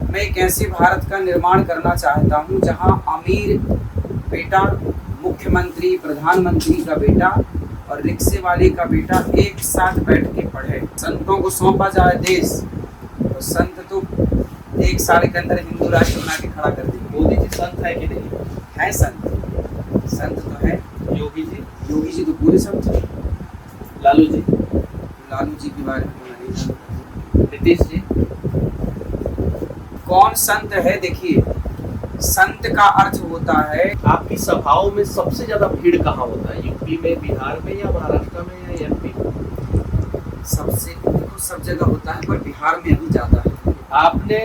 मैं एक ऐसे भारत का निर्माण करना चाहता हूँ जहाँ अमीर बेटा, मुख्यमंत्री, प्रधानमंत्री का बेटा और रिक्शे वाले का बेटा एक साथ बैठ के पढ़े। संतों को सौंपा जाए देश तो संत तो एक साल के अंदर हिंदू राष्ट्र बना के खड़ा कर देंगे। मोदी जी संत है कि नहीं? है संत, संत तो है। योगी जी? योगी जी तो पूरे संत हैं। लालू जी? लालू जी के बारे में नहीं जानता। नीतीश जी? कौन संत है? देखिए, संत का अर्थ होता है। आपकी सभाओं में सबसे ज्यादा भीड़ कहाँ होता है? यूपी में, बिहार में, या महाराष्ट्र में, या एमपी में? सबसे देखो सब जगह होता है, पर बिहार में अभी ज्यादा है। आपने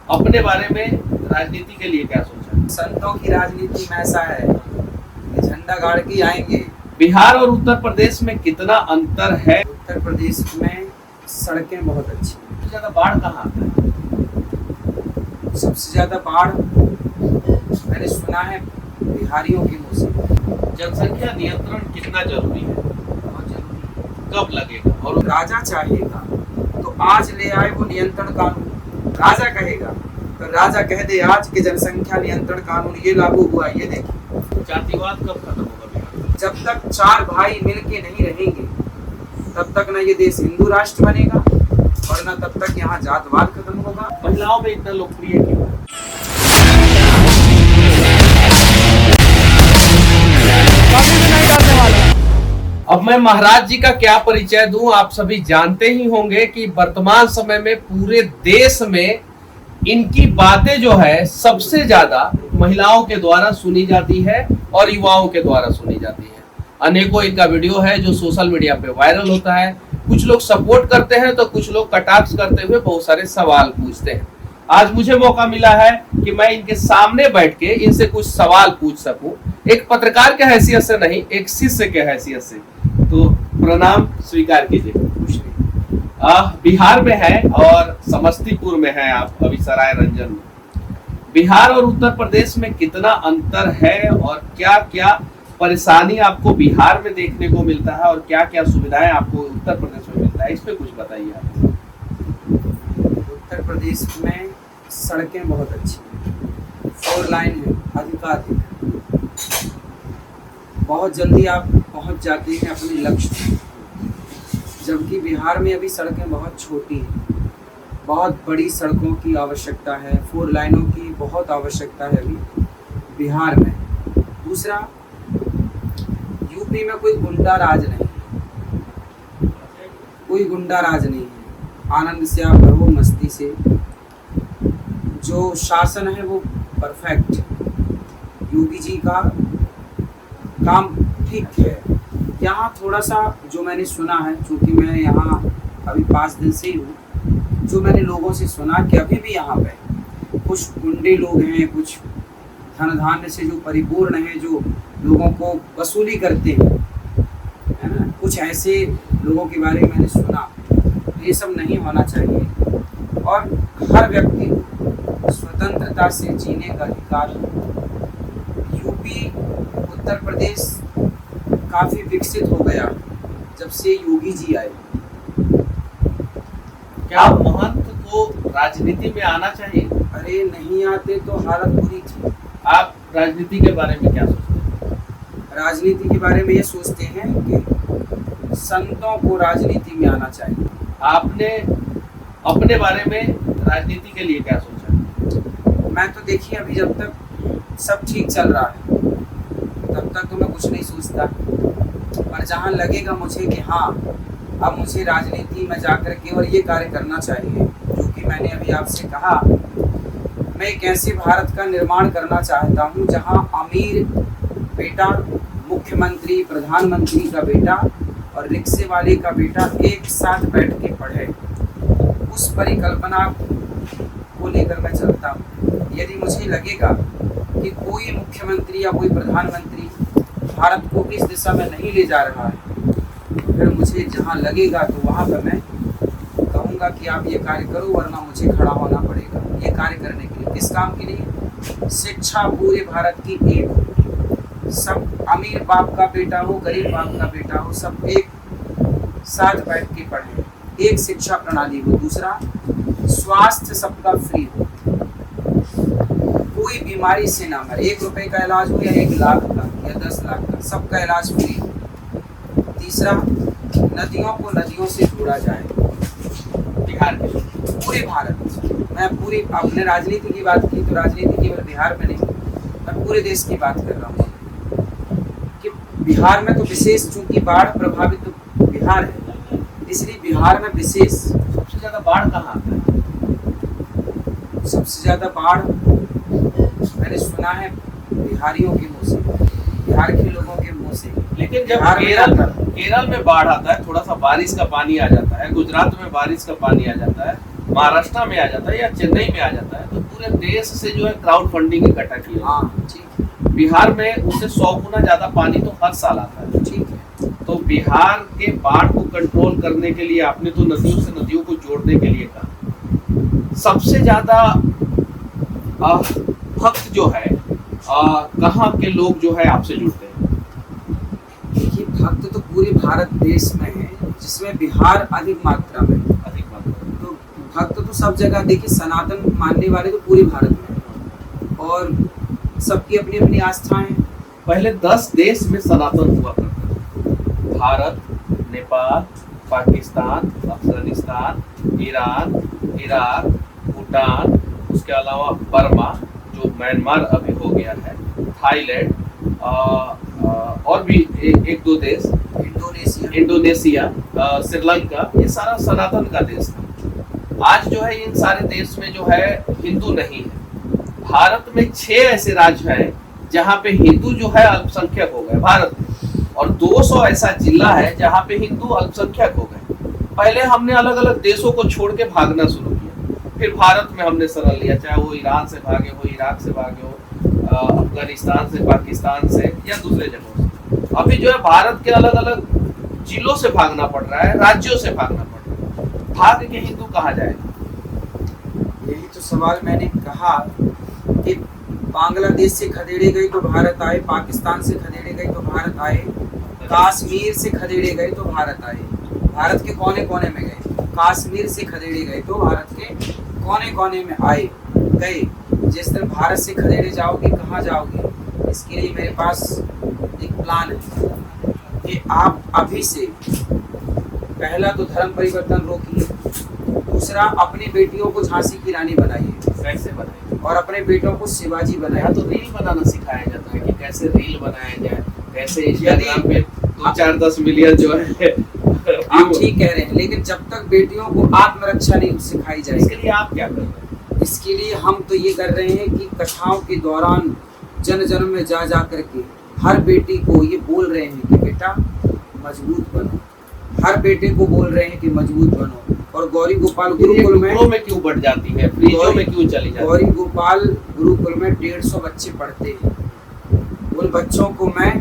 अपने बारे में राजनीति के लिए क्या सोचा? संतों की राजनीति में ऐसा है कि झंडा गाड़ के आएंगे। बिहार और उत्तर प्रदेश में कितना अंतर है? उत्तर प्रदेश में सड़कें बहुत अच्छी हैं। सबसे ज्यादा बाढ़ कहाँ आता है? सबसे ज्यादा बाढ़ मैंने सुना है बिहारियों के मुंह से। जनसंख्या नियंत्रण कितना जरूरी है? बहुत जरूरी। कब लगेगा? और राजा चाहेगा तो आज ले आए वो नियंत्रण कानून। राजा कहेगा तो राजा कह दे आज के जनसंख्या नियंत्रण कानून ये लागू हुआ, ये देखिए। जातिवाद कब खत्म होगा बिहार में? जब तक चार भाई मिलके नहीं रहेंगे तब तक न ये देश हिंदू राष्ट्र बनेगा और न तब तक यहाँ जातवाद खत्म होगा। महिलाओं में इतना लोकप्रिय क्यों है? अब मैं महाराज जी का क्या परिचय दूं? आप सभी जानते ही होंगे कि वर्तमान समय में पूरे देश में इनकी बातें जो है सबसे ज्यादा महिलाओं के द्वारा सुनी जाती है और युवाओं के द्वारा सुनी जाती है। अनेकों इनका वीडियो है जो सोशल मीडिया पे वायरल होता है। कुछ लोग सपोर्ट करते हैं तो कुछ लोग कटाक्ष करते हुए बहुत सारे सवाल पूछते हैं। आज मुझे मौका मिला है कि मैं इनके सामने बैठ के इनसे कुछ सवाल पूछ सकूं, एक पत्रकार के हैसियत से नहीं, एक शिष्य के हैसियत से। तो प्रणाम स्वीकार कीजिए। बिहार में है और समस्तीपुर में है आप, अभी सराय रंजन में। बिहार और उत्तर प्रदेश में कितना अंतर है और क्या क्या परेशानी आपको बिहार में देखने को मिलता है और क्या क्या सुविधाएं आपको उत्तर प्रदेश में मिलता है, इस पे कुछ बताइए आप। उत्तर प्रदेश में सड़कें बहुत अच्छी हैं, 4 लाइन है, अधिकाधिक। बहुत जल्दी आप पहुंच जाते हैं अपने लक्ष्य में, जबकि बिहार में अभी सड़कें बहुत छोटी हैं। बहुत बड़ी सड़कों की आवश्यकता है, 4 लाइनों की बहुत आवश्यकता है अभी बिहार में। दूसरा, यूपी में कोई गुंडा राज नहीं, कोई गुंडा राज नहीं है। आनंद से आप रहो, मस्ती से। जो शासन है वो परफेक्ट। योगी जी का काम ठीक है। यहाँ थोड़ा सा जो मैंने सुना है, चूँकि मैं यहाँ अभी 5 दिन से ही हूँ, जो मैंने लोगों से सुना कि अभी भी यहाँ पे कुछ गुंडे लोग हैं, कुछ धन धान्य से जो परिपूर्ण हैं, जो लोगों को वसूली करते हैं, है ना। कुछ ऐसे लोगों के बारे में मैंने सुना। ये सब नहीं होना चाहिए और हर व्यक्ति को स्वतंत्रता से जीने का अधिकार है। यूपी, उत्तर प्रदेश काफ़ी विकसित हो गया जब से योगी जी आए। क्या महंत को राजनीति में आना चाहिए? अरे नहीं आते तो हालत बुरी थी। आप राजनीति के बारे में क्या सोचते हैं? राजनीति के बारे में ये सोचते हैं कि संतों को राजनीति में आना चाहिए। आपने अपने बारे में राजनीति के लिए क्या सोचा? मैं तो देखिए अभी जब तक सब ठीक चल रहा है तब तक तो मैं कुछ नहीं सोचता, पर जहाँ लगेगा मुझे कि हाँ अब मुझे राजनीति में जाकर केवल ये कार्य करना चाहिए जो कि मैंने अभी आपसे कहा। मैं एक ऐसे भारत का निर्माण करना चाहता हूँ जहाँ अमीर बेटा, मुख्यमंत्री, प्रधानमंत्री का बेटा और रिक्शे वाले का बेटा एक साथ बैठ के पढ़े। उस परिकल्पना को लेकर मैं चलता हूँ। यदि मुझे लगेगा कि कोई मुख्यमंत्री या कोई प्रधानमंत्री भारत को इस दिशा में नहीं ले जा रहा है, तो फिर मुझे जहाँ लगेगा तो वहाँ पर मैं कहूँगा कि आप ये कार्य करो, वरना मुझे खड़ा होना पड़ेगा ये कार्य करने के लिए। किस काम के लिए? शिक्षा पूरे भारत की एक हो, सब अमीर बाप का बेटा हो, गरीब बाप का बेटा हो, सब एक साथ बैठ के पढ़े, एक शिक्षा प्रणाली हो। दूसरा, स्वास्थ्य सबका फ्री हो। बीमारी से ना मरे। 1 रुपए का इलाज हो या 1 लाख का या 10 लाख का, सबका इलाज फ्री। तीसरा, नदियों को नदियों से जोड़ा जाए बिहार के लोग। पूरे भारत। मैं पूरी, आपने राजनीति की बात की तो राजनीति केवल बिहार में नहीं, मैं पूरे देश की बात कर रहा हूँ कि बिहार में तो विशेष, चूंकि बाढ़ प्रभावित तो बिहार है, इसलिए बिहार में विशेष। सबसे ज्यादा बाढ़ कहाँ आता है? सबसे ज्यादा बाढ़ मैंने सुना है बिहारियों के मुंह से, बिहार के लोगों के मुंह से। लेकिन जब बिहार में केरल में बाढ़ आता है, थोड़ा सा बारिश का पानी आ जाता है, गुजरात में बारिश का पानी आ जाता है, महाराष्ट्र में आ जाता है या चेन्नई में आ जाता है, तो पूरे देश से जो है क्राउड फंडिंग इकट्ठा किया। हाँ ठीक है। बिहार में उससे 100 गुना ज्यादा पानी तो हर साल आता है। ठीक है। तो बिहार के बाढ़ को कंट्रोल करने के लिए आपने तो नदियों से नदियों को जोड़ने के लिए कहा। सबसे ज्यादा भक्त जो है कहाँ के लोग जो है आपसे जुड़ते हैं? देखिए, भक्त तो पूरे भारत देश में है, जिसमें बिहार अधिक मात्रा में। अधिक मात्रा तो भक्त तो सब जगह, देखिए सनातन मानने वाले तो पूरे भारत में हैं और सबकी अपनी अपनी आस्थाएं हैं। पहले 10 देश में सनातन हुआ करता था। भारत, नेपाल, पाकिस्तान, अफगानिस्तान, ईरान, इराक, भूटान, उसके अलावा बर्मा जो म्यांमार अभी हो गया है, थाईलैंड, और भी एक दो देश, इंडोनेशिया, श्रीलंका, ये सारा सनातन का देश था। आज जो है इन सारे देश में जो है हिंदू नहीं है। भारत में 6 ऐसे राज्य हैं जहाँ पे हिंदू जो है अल्पसंख्यक हो गए भारत में, और 200 ऐसा जिला है जहाँ पे हिंदू अल्पसंख्यक हो गए। पहले हमने अलग अलग देशों को छोड़ के भागना शुरू किया, फिर भारत में हमने शरण लिया, चाहे वो ईरान से भागे हो, इराक से भागे हो, अफगानिस्तान से, पाकिस्तान से या दूसरे जगहों से। अभी जो है भारत के अलग अलग जिलों से भागना पड़ रहा है, राज्यों से भागना पड़ रहा है। भाग के हिंदू कहाँ जाएगा? यही तो सवाल मैंने कहा कि बांग्लादेश से खदेड़े गए तो भारत आए, पाकिस्तान से खदेड़े गए तो भारत आए, कश्मीर से खदेड़े गए तो भारत आए। भारत के कोने कोने में गए, कश्मीर से खदेड़े गए तो भारत के कोने कोने में आए गए। जिस दिन भारत से खदेड़े जाओगे, कहाँ जाओगे? इसके लिए मेरे पास एक प्लान है कि आप अभी से, पहला तो धर्म परिवर्तन रोकिए, दूसरा अपनी बेटियों को झांसी की रानी बनाइए। कैसे बनाए? और अपने बेटों को शिवाजी बनाए। यहाँ तो रील बनाना सिखाया जाता है कि कैसे रील बनाया जाए, कैसे इंस्टाग्राम पे 2-4-10 मिलियन जो है। आप ठीक कह रहे हैं, लेकिन जब तक बेटियों को आत्मरक्षा नहीं सिखाई जाएगी, इसके लिए आप क्या कर रहे हैं? इसके लिए हम तो ये कर रहे हैं कि कथाओं के दौरान जन जन में जा जा करके हर बेटी को ये बोल रहे हैं कि बेटा मजबूत बनो। हर बेटे को बोल रहे हैं कि मजबूत बनो। और गौरी गोपाल गुरुकुल में क्यों बढ़ जाती है, फ्रीजों में क्यों चली जाती है? गौरी गोपाल गुरुकुल में 150 बच्चे पढ़ते हैं। उन बच्चों को मैं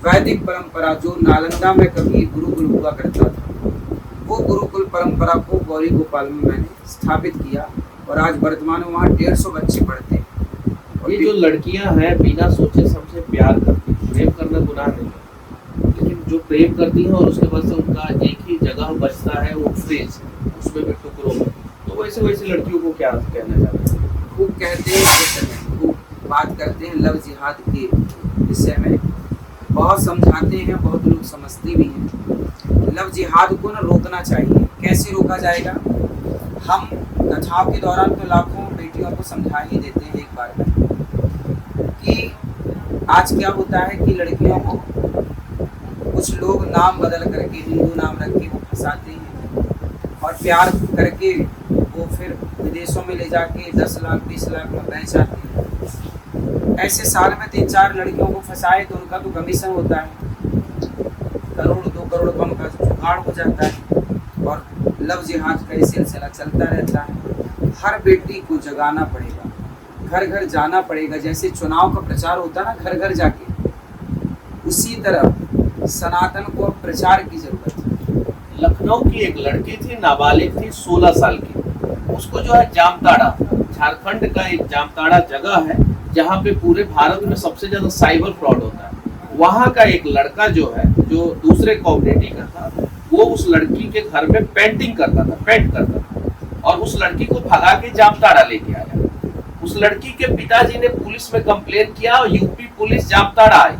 वैदिक परंपरा, जो नालंदा में कभी गुरुकुल हुआ करता था, वो गुरुकुल परंपरा को गौरी गोपाल में मैंने स्थापित किया और आज वर्तमान में वहाँ 150 बच्चे पढ़ते हैं। और ये जो लड़कियां हैं बिना सोचे समझे प्यार करती हैं, प्रेम करना गुनाह नहीं है, लेकिन जो प्रेम करती हैं और उसके बाद से उनका एक ही जगह बचता है वो फ्रिज, उसमें भी टुकड़ों में, तो वैसे वैसे लड़कियों को क्या कहना चाहते हैं? खूब कहते हैं, खूब बात करते हैं लव जिहाद के विषय में, बहुत समझाते हैं, बहुत लोग समझते भी हैं। लव जिहाद को ना रोकना चाहिए। कैसे रोका जाएगा? हम कथाओं के दौरान तो लाखों बेटियों को समझा ही देते हैं एक बार में कि आज क्या होता है कि लड़कियों को कुछ लोग नाम बदल करके, हिंदू नाम रख के वो फंसाते हैं और प्यार करके वो फिर विदेशों में ले जाके 10 लाख 20 लाख में बेच आते हैं। ऐसे साल में 3-4 लड़कियों को फंसाए तो उनका तो कमीशन होता है, 1 करोड़ 2 करोड़ का उनका जुगाड़ हो जाता है और लव जिहाद का ये सिलसिला चलता रहता है। हर बेटी को जगाना पड़ेगा, घर घर जाना पड़ेगा। जैसे चुनाव का प्रचार होता है ना घर घर जाके, उसी तरह सनातन को प्रचार की जरूरत है। लखनऊ की एक लड़की थी, नाबालिग थी, 16 साल की, उसको जो है जामताड़ा, झारखंड का एक जामताड़ा जगह है जहाँ पे पूरे भारत में सबसे ज्यादा साइबर फ्रॉड होता है। वहाँ का एक लड़का जो है, जो दूसरे कम्युनिटी का था, वो उस लड़की के घर में पेंटिंग करता था, पेंट करता था और उस लड़की को भगा के जामताड़ा लेके आया। उस लड़की के पिताजी ने पुलिस में कंप्लेन किया और यूपी पुलिस जाब्ता आई।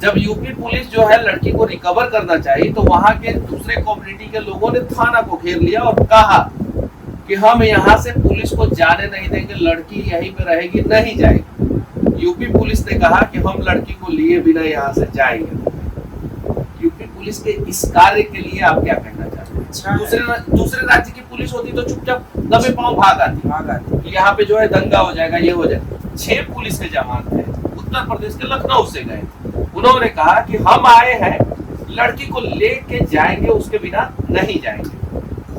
जब यूपी पुलिस जो है लड़की को रिकवर करना चाहिए तो वहां के दूसरे कम्युनिटी के लोगों ने थाना को घेर लिया और कहा कि हम यहाँ से पुलिस को जाने नहीं देंगे, लड़की यहीं पे रहेगी, नहीं जाएगी। यूपी पुलिस ने कहा कि हम लड़की को लिए बिना यहाँ से जाएंगे। यूपी पुलिस के इस कार्य के लिए आप क्या कहना चाहते हैं? अच्छा, दूसरे राज्य की पुलिस होती तो चुपचाप दबे पांव भाग आती कि यहाँ पे जो है दंगा हो जाएगा, ये हो जाएगा। 6 पुलिस के जवान थे, उत्तर प्रदेश के लखनऊ से गए। उन्होंने कहा कि हम आए हैं, लड़की को लेके जाएंगे, उसके बिना नहीं जाएंगे।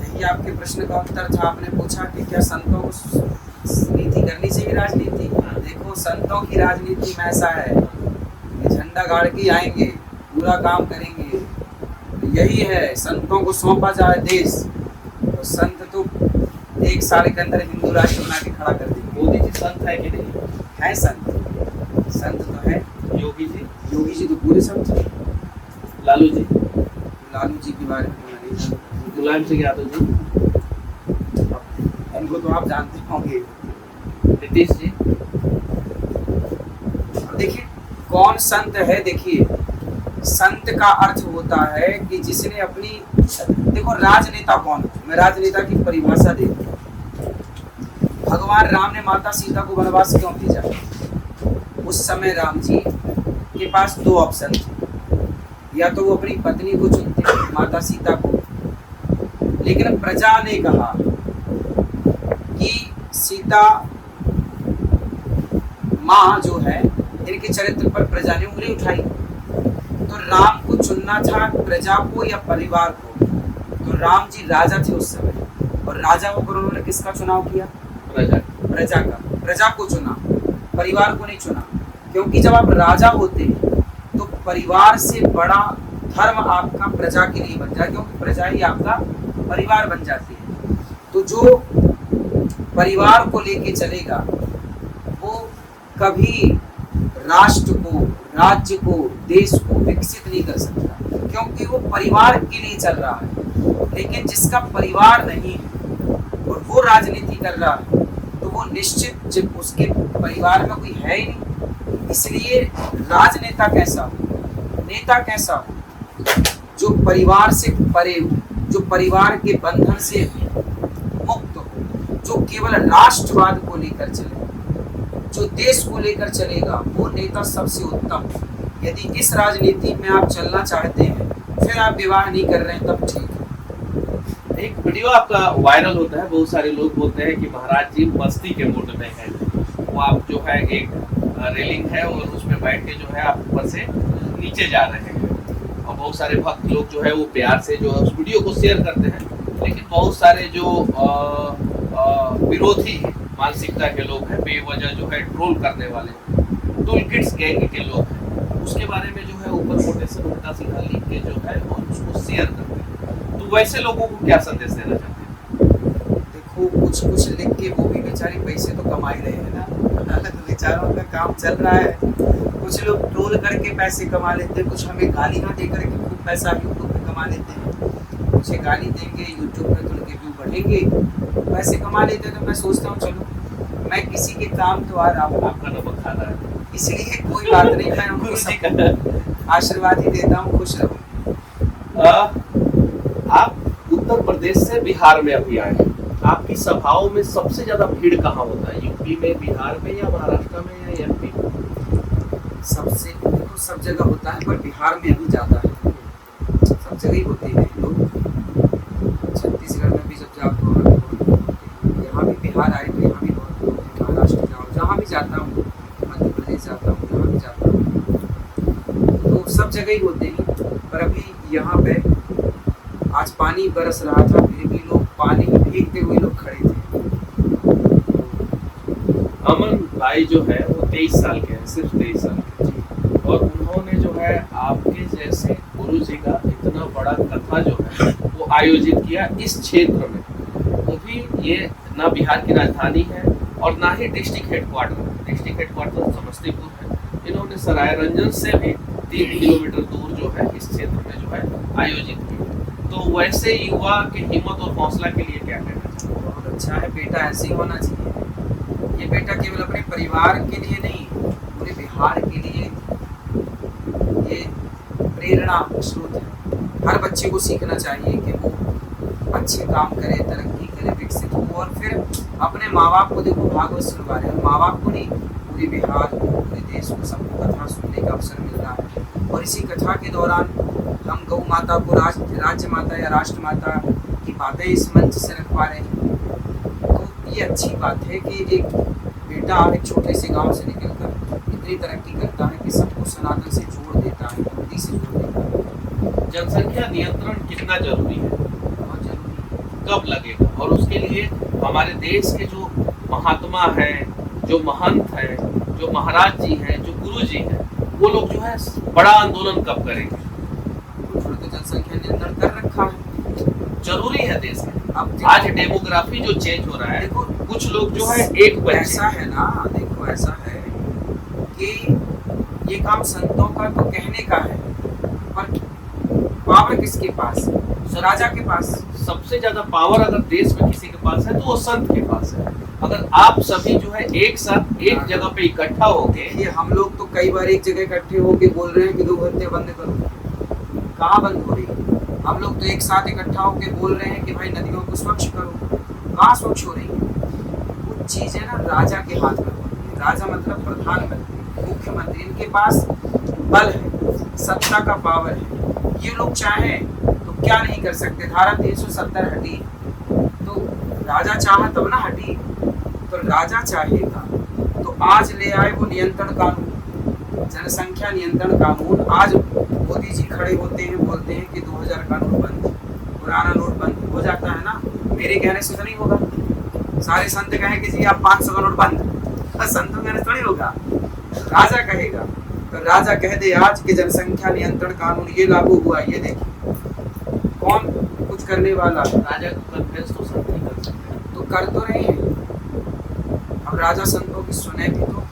यही आपके प्रश्न का उत्तर था। आपने पूछा कि क्या संतों को नीति करनी चाहिए राजनीति। देखो, संतों की राजनीति में ऐसा है कि झंडा गाड़ के आएंगे, पूरा काम करेंगे। यही है, संतों को सौंपा जाए देश तो संत तो 1 साल के अंदर हिंदू राष्ट्र बना के खड़ा कर देंगे। मोदी जी संत है कि नहीं? है संत, संत तो है। योगी जी तो पूरे संत हैं। लालू जी के बारे में नहीं जानते। मुलायम सिंह यादव जी, इनको तो आप जानते होंगे। नीतीश जी। देखिए कौन संत है। देखिए, संत का अर्थ होता है कि जिसने अपनी, देखो राजनेता कौन है, मैं राजनेता की परिभाषा दे दूं। भगवान राम ने माता सीता को वनवास क्यों भेजा? उस समय राम जी के पास 2 ऑप्शन थे, या तो वो अपनी पत्नी को चुनते, माता सीता को, लेकिन प्रजा ने कहा कि सीता माँ जो है, इनके चरित्र पर प्रजा ने उंगली उठाई। तो राम को चुनना था प्रजा को या परिवार को। तो राम जी राजा थे उस समय, और राजा होकर उन्होंने किसका चुनाव किया? प्रजा का। प्रजा को चुना, परिवार को नहीं चुना। क्योंकि जब आप राजा होते हैं तो परिवार से बड़ा धर्म आपका प्रजा के लिए बन जाए, क्योंकि प्रजा ही आपका परिवार बन जाती है। तो जो परिवार को लेके चलेगा वो कभी राष्ट्र को, राज्य को, देश को विकसित नहीं कर सकता, क्योंकि वो परिवार के लिए चल रहा है। लेकिन जिसका परिवार नहीं है और वो राजनीति कर रहा है तो वो निश्चित जब उसके परिवार में कोई है ही नहीं। इसलिए राजनेता कैसा हो, नेता कैसा हो, जो परिवार से परे हो, जो परिवार के बंधन से मुक्त हो, जो केवल राष्ट्रवाद को लेकर चले, जो देश को लेकर चलेगा, वो नेता सबसे उत्तम। यदि इस राजनीति में आप चलना चाहते हैं, फिर आप विवाह नहीं कर रहे हैं, तब ठीक है। एक वीडियो आपका वायरल होता है, बहुत सारे लोग बोलते हैं कि महाराज जी मस्ती के मूड में है। वो आप जो है एक रेलिंग है और उसमें बैठ के जो है आप ऊपर से नीचे जा रहे हैं, और बहुत सारे भक्त लोग जो है वो प्यार से जो है उस वीडियो को शेयर करते हैं। लेकिन बहुत सारे जो विरोधी मानसिकता के लोग हैं, बेवजह जो है ट्रोल करने वाले टूल किड्स गैंग के लोग हैं, उसके बारे में जो है ऊपर कोटेशन उल्टा सीधा लिख के जो है और उसको शेयर करते हैं। तो वैसे लोगों को क्या संदेश देना चाहते हैं? देखो, कुछ लिख के वो भी बेचारे पैसे तो कमा ही रहे हैं ना, तो बेचारों का काम चल रहा है। कुछ लोग ट्रोल करके पैसे कमा लेते हैं, कुछ हमें गालियाँ दे करके खूब पैसा यूट्यूब पे कमा लेते हैं। मुझे गाली देंगे यूट्यूब पे तो उनके व्यू बढ़ेंगे, पैसे कमा लेते हैं। तो मैं सोचता हूँ चलो मैं किसी के काम तो आ रहा हूँ, आपका नमक खा रहा है, इसलिए कोई बात नहीं, मैं उनको सब आशीर्वाद ही देता हूँ, खुश रहो। आप उत्तर प्रदेश से बिहार में अभी आए हैं, आपकी सभाओं में सबसे ज्यादा भीड़ कहाँ होता है? यूपी में, बिहार में, या महाराष्ट्र में, या एमपी में? सबसे तो सब जगह होता है, पर बिहार में अभी ज़्यादा है। सब जगह ही होते हैं लोग। छत्तीसगढ़ में भी जब जाओ तो यहाँ भी, बिहार आए तो यहाँ भी बहुत लोग हैं। महाराष्ट्र जाओ, जहाँ भी जाता हूँ, मध्य प्रदेश जाता हूँ, जहाँ भी जाता हूँ, तो सब जगह ही होते हैं। पर अभी यहाँ पे आज पानी बरस रहा था, फिर भी लोग पानी भीगते हुए लोग खड़े थे। अमन भाई जो है वो 23 साल के हैं, सिर्फ 23 साल के, और उन्होंने जो है आपके जैसे गुरु जी का इतना बड़ा कथा जो है वो आयोजित किया इस क्षेत्र में। वो भी ये ना बिहार की राजधानी है और ना ही district headquarter. District headquarter Samastipur है। इन्होंने सरायरंजन से भी 3 किलोमीटर दूर जो है इस क्षेत्र में जो है आयोजित किया। तो वैसे युवा के हिम्मत और हौसला के लिए क्या कहना चाहिए? बहुत अच्छा है बेटा, ऐसे ही होना चाहिए। ये बेटा केवल अपने परिवार के लिए नहीं, पूरे बिहार के लिए ये प्रेरणा स्रोत है। हर बच्चे को सीखना चाहिए कि वो अच्छे काम करे, तरक्की करे, विकसित हो, और फिर अपने माँ बाप को देखो भागवत सुनवा रहे हैं। माँ बाप को नहीं, पूरे बिहार को, पूरे देश को सबको कथा सुनने का अवसर मिल रहा है। और इसी कथा के दौरान हम गौ माता को राज्य माता या राष्ट्र माता की बातें इस मंच से रख पा रहे हैं। तो ये अच्छी बात है कि एक बेटा एक छोटे से गांव से निकलकर इतनी तरक्की करता है कि सबको सनातन से जोड़ देता है, हिंदी से जोड़ देता है। जनसंख्या नियंत्रण कितना जरूरी है, बहुत जरूरी है। कब लगेगा, और उसके लिए हमारे देश के जो महात्मा हैं, जो महंत हैं, जो महाराज जी हैं, जो गुरु जी हैं, वो लोग जो है बड़ा आंदोलन कब करेंगे? उन्होंने तो जनसंख्या नियंत्रण कर रखा है, जरूरी है देश में। अब आज डेमोग्राफी जो चेंज हो रहा है, देखो कुछ लोग जो है एक बच्चे, ऐसा है ना, देखो ऐसा है कि ये काम संतों का तो कहने का है, पर पावर किसके पास है? राजा के पास। सबसे ज्यादा पावर अगर देश में किसी के पास है तो वो संत के पास है। अगर आप सभी जो है एक साथ एक जगह पे इकट्ठा हो गए, ये हम लोग तो कई बार एक जगह इकट्ठे होके बोल रहे हैं कि गौ हत्या बंद करो, कहाँ बंद हो रही है? हम लोग तो एक साथ इकट्ठा होके बोल रहे हैं कि भाई नदियों को स्वच्छ करो, कहाँ स्वच्छ हो रही है? कुछ चीजें ना राजा के हाथ में होती है। राजा मतलब प्रधानमंत्री, मुख्यमंत्री, इनके पास बल है, सत्ता का पावर है। ये लोग चाहें तो क्या नहीं कर सकते। धारा 370 हटी तो राजा चाहा तब ना हटी, तो राजा चाहेगा तो आज ले आए वो नियंत्रण कानून, जनसंख्या नियंत्रण कानून। आज मोदी जी खड़े होते हैं, बोलते हैं कि 2000 का नोट बंद, पुराना नोट बंद हो जाता है ना, मेरे कहने से तो नहीं होगा। सारे संत कहें कि जी आप 500 का नोट बंद, संतों के कहने से थोड़ी होगा, राजा कहेगा। तो राजा कह दे आज के जनसंख्या नियंत्रण कानून ये लागू हुआ, ये देखिए कौन कुछ करने वाला? राजा को कन्विंस तो संत नहीं कर सकते, तो कर तो रहे हैं। अब राजा संतों की सुने भी तो,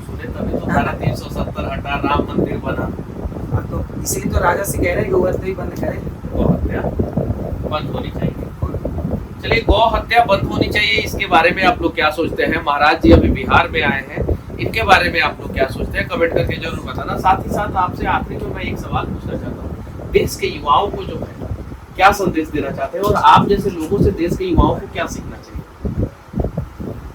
सुने तभी तो धारा 370 हटा, राम मंदिर बना। हाँ, तो इसलिए तो राजा से कह रहे हैं गौ हत्या ही बंद करें, गौ हत्या बंद होनी चाहिए। चलिए, गौ हत्या बंद होनी चाहिए, इसके बारे में आप लोग क्या सोचते हैं? महाराज जी अभी बिहार में आए हैं, इनके बारे में आप लोग क्या सोचते हैं? कमेंट करके जरूर बताना। साथ ही साथ आपसे आखिरी में मैं एक सवाल पूछना चाहता हूँ, देश के युवाओं को जो है क्या संदेश देना चाहते हैं, और आप जैसे लोगों से देश के युवाओं को क्या सीखना चाहिए?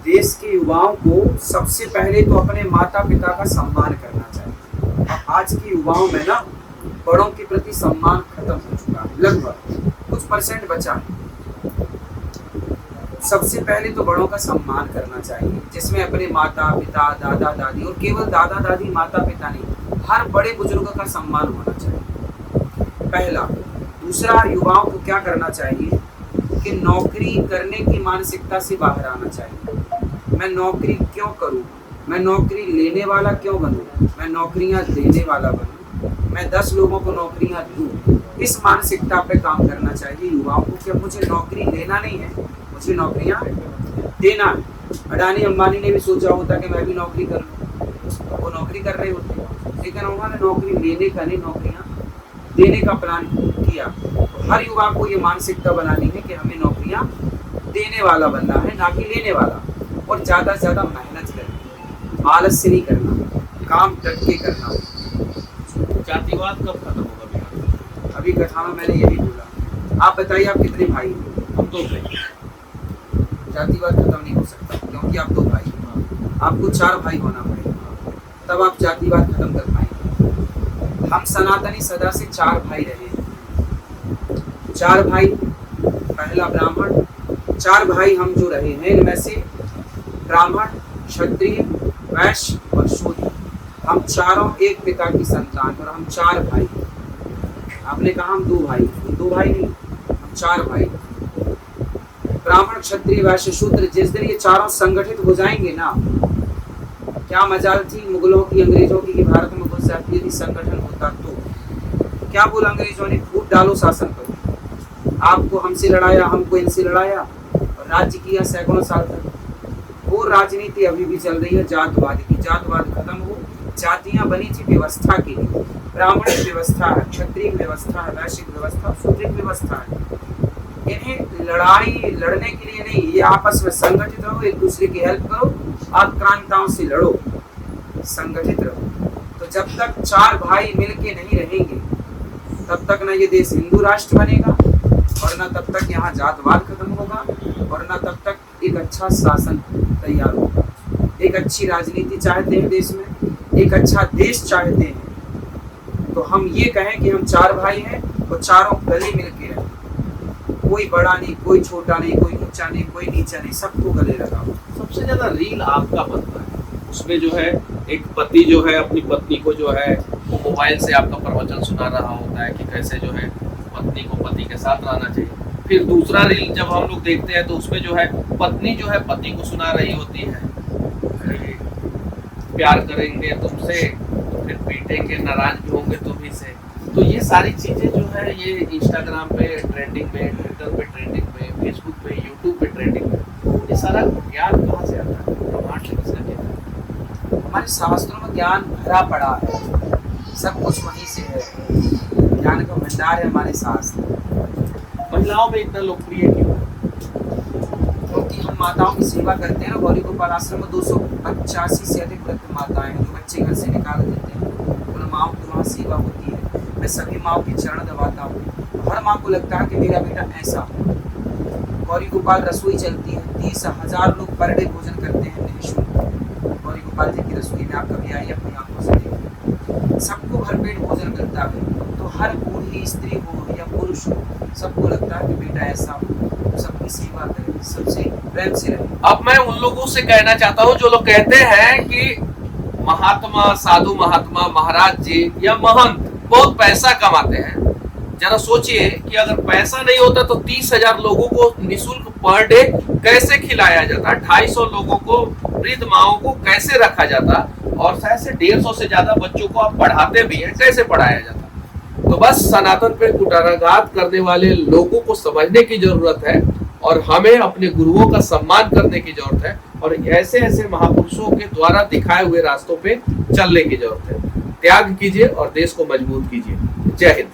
देश के युवाओं को सबसे पहले तो अपने माता पिता का सम्मान करना चाहिए। अब आज के युवाओं में ना बड़ों के प्रति सम्मान खत्म हो चुका है, लगभग कुछ परसेंट बचा है। सबसे पहले तो बड़ों का सम्मान करना चाहिए, जिसमें अपने माता पिता, दादा दादी, और केवल दादा दादी माता पिता नहीं, हर बड़े बुजुर्ग का सम्मान होना चाहिए, पहला। दूसरा, युवाओं को क्या करना चाहिए कि नौकरी करने की मानसिकता से बाहर आना चाहिए। मैं नौकरी क्यों करूं, मैं नौकरी लेने वाला क्यों बनूं, मैं नौकरियां देने वाला बनूं, मैं 10 लोगों को नौकरियां दूं। इस मानसिकता पे काम करना चाहिए युवाओं को कि मुझे नौकरी लेना नहीं है, मुझे नौकरियां देना है। अडानी अंबानी ने भी सोचा होता कि मैं भी नौकरी कर लूं, तो वो नौकरी कर रहे होते, लेकिन उन्होंने नौकरी लेने का नहीं, नौकरियां देने का प्लान किया। तो हर युवा को ये मानसिकता बनानी है कि हमें नौकरियां देने वाला बनना है, ना कि लेने वाला। और ज़्यादा से ज़्यादा मेहनत करनी, आलस्य नहीं करना, काम डट के करना। जातिवाद कब खत्म होगा बिहार में? अभी कथा में मैंने यही बोला। आप बताइए, आप कितने भाई हैं? हम तो भाई। जातिवाद खत्म नहीं हो सकता, क्योंकि आप 2 भाई हैं। आपको 4 भाई होना पड़ेगा, तब आप जातिवाद खत्म कर पाएंगे। हम सनातनी सदा से 4 भाई रहे हैं, 4 भाई, पहला ब्राह्मण। 4 भाई हम जो रहे हैं, इनमें से ब्राह्मण, क्षत्रिय, वैश्य और शूद्र, हम चारों एक पिता की संतान, और हम 4 भाई। आपने कहा हम 2 भाई, 2 भाई नहीं, हम 4 भाई। ब्राह्मण, क्षत्रिय, वैश्य, शूद्र, जिस दिन ये चारों संगठित हो जाएंगे ना, क्या मजाल थी मुगलों की, अंग्रेजों की, कि भारत में घुस जाती, यदि संगठन होता तो। क्या बोला अंग्रेजों ने? फूट डालो शासन करो। आपको हमसे लड़ाया, हमको इनसे लड़ाया, और राज्य किया सैकड़ों साल तक। वो राजनीति अभी भी चल रही है जातवाद की। जातवाद खत्म हो, जातियां बनी थी व्यवस्था के लिए। ब्राह्मण व्यवस्था है, क्षत्रिय व्यवस्था है, वैश्य व्यवस्था, शूद्र व्यवस्था है। इन्हें लड़ाई लड़ने के लिए नहीं, ये आपस में संगठित रहो, एक दूसरे की हेल्प करो, आक्रांताओं से लड़ो, संगठित रहो। तो जब तक चार भाई मिलके नहीं रहेंगे तब तक ना ये देश हिंदू राष्ट्र बनेगा, और ना तब तक यहाँ जातवाद खत्म होगा, और ना तब तक एक अच्छा शासन तैयार होगा। एक अच्छी राजनीति चाहते हैं देश में, एक अच्छा देश चाहते हैं, तो हम ये कहें कि हम चार भाई हैं और चारों गले मिल के रहें। कोई बड़ा नहीं, कोई छोटा नहीं, कोई ऊंचा नहीं, कोई नीचा नहीं, सबको गले लगाओ। सबसे ज्यादा रील आपका बनता है, उसमें जो है एक पति जो है अपनी पत्नी को जो है वो मोबाइल से आपका प्रवचन सुना रहा होता है कि कैसे जो है पत्नी को पति के साथ रहना चाहिए। फिर दूसरा रील जब हम लोग देखते हैं तो उसमें जो है पत्नी जो है पति को सुना रही होती है, अरे प्यार करेंगे तुमसे तो फिर पीटेंगे, नाराज भी होंगे तुम्ही से। तो ये सारी चीजें जो है ये इंस्टाग्राम पे ट्रेंडिंग में, ट्विटर पे ट्रेंडिंग में, फेसबुक पे, यूट्यूब पे ट्रेंडिंग में, ये सारा ज्ञान कहाँ से आता है? ब्रह्मांड से किसने दिया है? हमारे शास्त्रों में ज्ञान भरा पड़ा है, सब कुछ वहीं से है, ज्ञान का भंडार है हमारे शास्त्र। महिलाओं में इतना लोकप्रिय क्यों? क्योंकि हम माताओं की सेवा करते हैं ना। गौरी गोपाल आश्रम में 285 से अधिक वृद्ध माताएं हैं जो बच्चे घर से निकाल देते हैं, उन माओं की वहाँ सेवा होती है। मैं सभी माओं के चरण दबाता हूँ। हर माँ को लगता है कि मेरा बेटा ऐसा हो। गौरी गोपाल रसोई चलती है, 30,000 लोग पर डे भोजन करते हैं निःशुल्क। गौरी गोपाल जी की रसोई में आप कभी आइए, अपनी आंखों से देखिए, सबको भरपेट भोजन मिलता है। तो हर बूढ़ी स्त्री हो या पुरुष हो, सबको लगता है कि बेटा ऐसा हो, सबकी सेवा करे, सबसे प्रेम से रहे। अब मैं उन लोगों से कहना चाहता हूँ जो लोग कहते हैं कि महात्मा, साधु महात्मा, महाराज जी या महंत बहुत पैसा कमाते हैं। जरा सोचिए कि अगर पैसा नहीं होता तो 30,000 लोगों को निःशुल्क पर डे कैसे खिलाया जाता, 250 लोगों को, वृद्ध माओं को कैसे रखा जाता, और शायद से 150 से ज्यादा बच्चों को आप पढ़ाते भी हैं, कैसे पढ़ाया जाता। तो बस सनातन पे कुटाराघात करने वाले लोगों को समझने की जरूरत है, और हमें अपने गुरुओं का सम्मान करने की जरूरत है, और ऐसे ऐसे महापुरुषों के द्वारा दिखाए हुए रास्तों पे चलने की जरूरत है। त्याग कीजिए और देश को मजबूत कीजिए। जय हिंद।